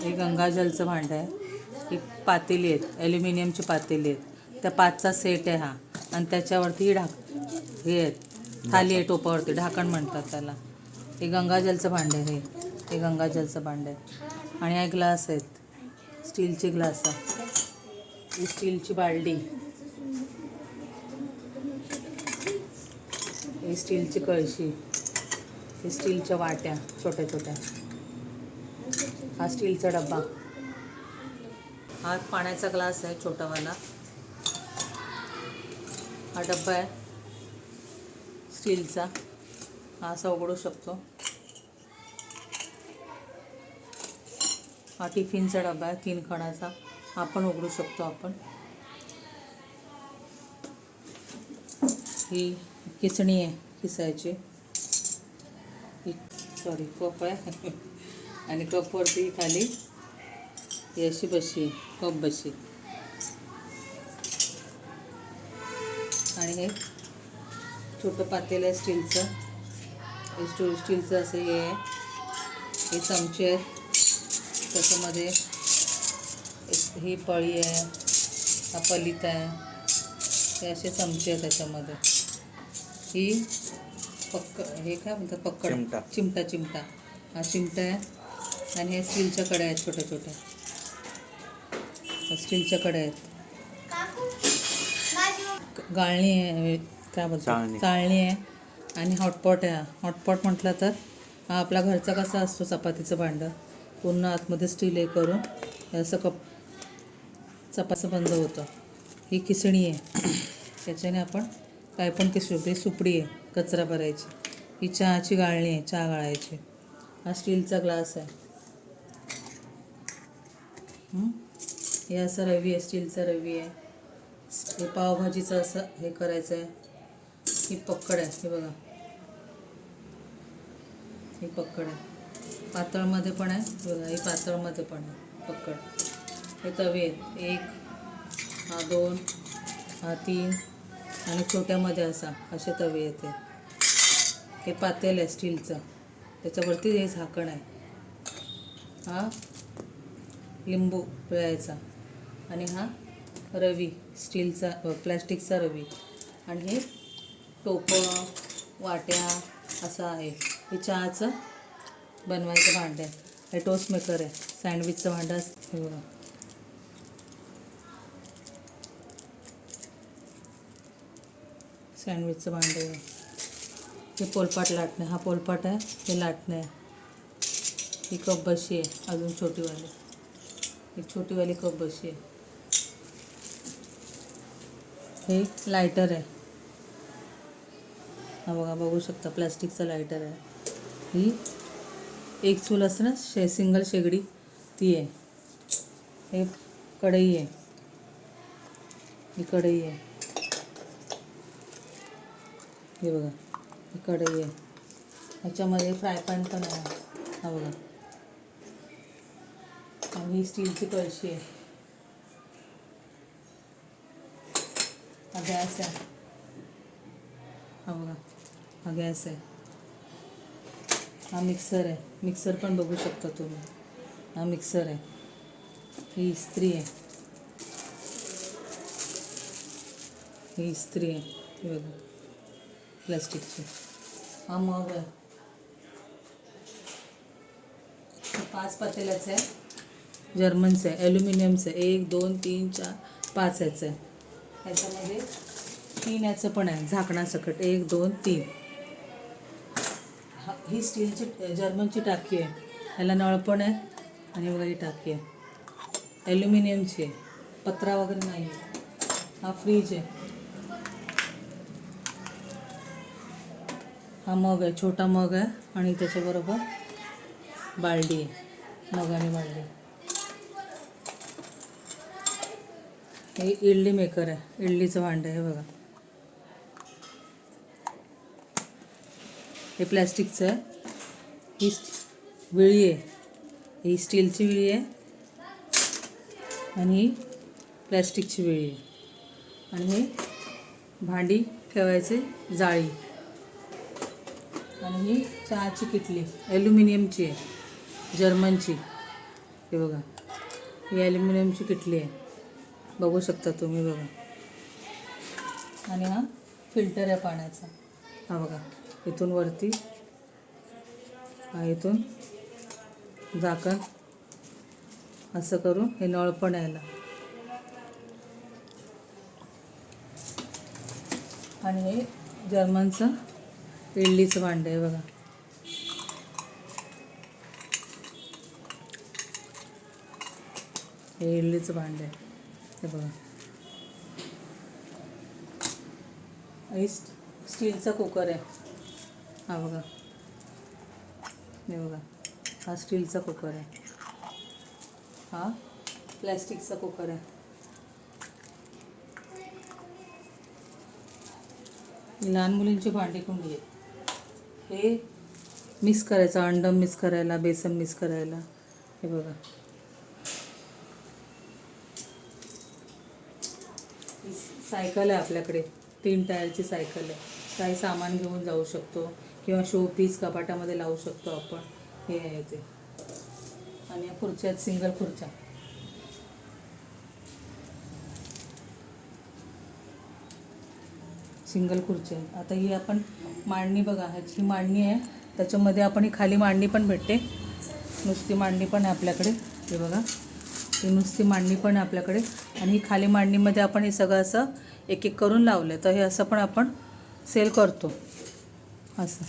हे गंगाजलचं भांडं आहे. ही पातेली आहेत, ॲल्युमिनियमची पातेली आहेत. त्या 5चा सेट आहे हा. आणि त्याच्यावरती हे आहेत, थाली आहे टोपावरती, ढाकण म्हणतात त्याला. हे गंगाजलचं भांडं आहे. हे गंगाजलचं भांडं आहे. आणि हा ग्लास आहेत, स्टीलचे ग्लास आहे. ही स्टीलची बालडी, ही स्टीलची कळशी, ही स्टीलच्या वाट्या छोट्या छोट्या. हा स्टीलचा डब्बा. हा पाण्याचा ग्लास आहे छोटावाला. हा डब्बा आहे स्टीलचा. हा असा उघडू शकतो. हा टिफिनचा डबा आहे 3 खणाचा. हा पण उघडू शकतो आपण. ही किसणी आहे किसायची. ही कप आहे. आणि कपवरती खाली ही अशी बशी आहे, कप बशी. आणि हे छोटं पातेलं आहे स्टीलचं. हे स्टीलचं असं हे आहे. हे चमचे आहेत त्याच्यामध्ये. ही पळी आहे, हा पलित आहे. हे असे चमचे आहेत त्याच्यामध्ये. ही हे काय म्हणतात पक्कड, चिमटा. हा चिमटा आहे. आणि हे स्टीलच्या कड्या आहेत छोट्या छोट्या. स्टीलच्या कड्या आहेत. गाळणी आहे, काय बोलतात, चाळणी आहे. आणि हॉटपॉट आहे. हॉटपॉट म्हटलं तर हा आपला घरचा कसा असतो चपातीचं भांडं, पूर्ण आतमध्ये स्टील हे करून असं चपाचं बंद होतं. ही खिसणी आहे, त्याच्याने आपण काय पण किसू. ही सुपडी आहे कचरा भरायची. ही चहाची गाळणी आहे, चहा गाळायची. हा स्टीलचा ग्लास आहे. हे असं रवी आहे, स्टीलचा रवी आहे. हे पावभाजीचं असं हे करायचं आहे. ही पक्कड आहे, हे बघा, ही पक्कड आहे. पातळमध्ये पण आहे बघा, ही पातळमध्ये पण आहे पक्कड. हे तवे आहेत, 1, हा 2, हा 3 आणि छोट्यामध्ये असे तवे आहेत. हे पातेल आहे स्टीलचं, त्याच्यावरती हे झाकण आहे. हा लिंबू पिळायचा. आणि हा रवी, स्टीलचा प्लॅस्टिकचा रवी. आणि हे टोपं वाट्या असं आहे. हे चहाचं बनवायचं भांडं आहे. हे टोस्ट मेकर आहे, सँडविचचं भांडं असतं हे बघा. सँडविचचं भांडं आहे. हे पोलपाट लाटणं, हा पोलपाट आहे, हे लाटणं आहे. ही कप बशी आहे अजून छोटीवाली, एक छोटीवाली कप बशी आहे. हे लायटर आहे, हा बघा, बघू शकता प्लास्टिकचा लायटर आहे. ही एक चूल असते ना सिंगल शेगडी, ती आहे. हे कढई आहे, ही कढई आहे. हे बघा, ही कढई आहे. ह्याच्यामध्ये फ्राय पॅन पण आहे, हा बघा. आणि ही स्टीलची कळशी आहे. हा गॅस आहे, हा बघा, हा गॅस आहे. हा मिक्सर आहे, मिक्सर पण बघू शकता तुम्ही, हा मिक्सर आहे. ही इस्त्री आहे, ही इस्त्री आहे, हे बघा प्लास्टिकची. हा मग आहे, 5 पातेल्याचं आहे, जर्मनचं आहे, ॲल्युमिनियमचं आहे. 1, 2, 3, 4, 5 याचं आहे. ह्याच्यामध्ये 3 याचं पण आहे झाकणासकट, 1, 2, 3. ही स्टीलची जर्मनची टाकी आहे, ह्याला नळ पण आहे. आणि बघा ही टाकी आहे, ॲल्युमिनियमची आहे, पत्रा वगैरे नाही आहे. हा फ्रीज आहे. हा मग आहे, छोटा मग आहे. आणि त्याच्याबरोबर बालडी आहे, मग आणि बालडी. हे इडली मेकर आहे, इडलीचं भांडं आहे, हे बघा. हे प्लॅस्टिकचं आहे. ही विळी आहे, ही स्टीलची विळी आहे. आणि ही प्लॅस्टिकची विळी आहे. आणि हे भांडी ठेवायची जाळी. आणि ही चहाची किटली ॲल्युमिनियमची आहे, जर्मनची. हे बघा, ही ॲल्युमिनियमची किटली आहे, बघू शकता तुम्ही बघा. आणि हा फिल्टर आहे पाण्याचा. हा बघा, इथून वरती, हा इथून झाकण असं करून हे नळ पण यायला. आणि हे जर्मनचं इडलीचं भांडं आहे बघा. हे इडलीचं भांडं आहे, हे बघा. हे स्टीलचा कुकर आहे, हा बघा. हे बघा, हा स्टीलचा कुकर आहे, हा प्लॅस्टिकचा कुकर आहे. लहान मुलींची भांडी कुंडी आहे. हे मिक्स करायचं, अंडं मिक्स करायला, बेसन मिक्स करायला. हे बघा, सायकल आहे आपल्याकडे, 3 टायरची सायकल आहे. काही सामान घेऊन जाऊ शकतो किंवा शो पीस कपाटामध्ये लावू शकतो आपण. हे आहे ते. आणि या खुर्च्या आहेत, सिंगल खुर्च्या. सिंगल खुर्ची आहे. आता ही आपण मांडणी बघा, ह्याची मांडणी आहे, त्याच्यामध्ये आपण ही खाली मांडणी पण भेटते, नुसती मांडणी पण आहे आपल्याकडे. हे बघा, ही नुसती मांडणी पण आहे आपल्याकडे. आणि ही खाली मांडणीमध्ये आपण हे सगळं असं एक एक करून लावलं, तर हे असं पण आपण सेल करतो असं.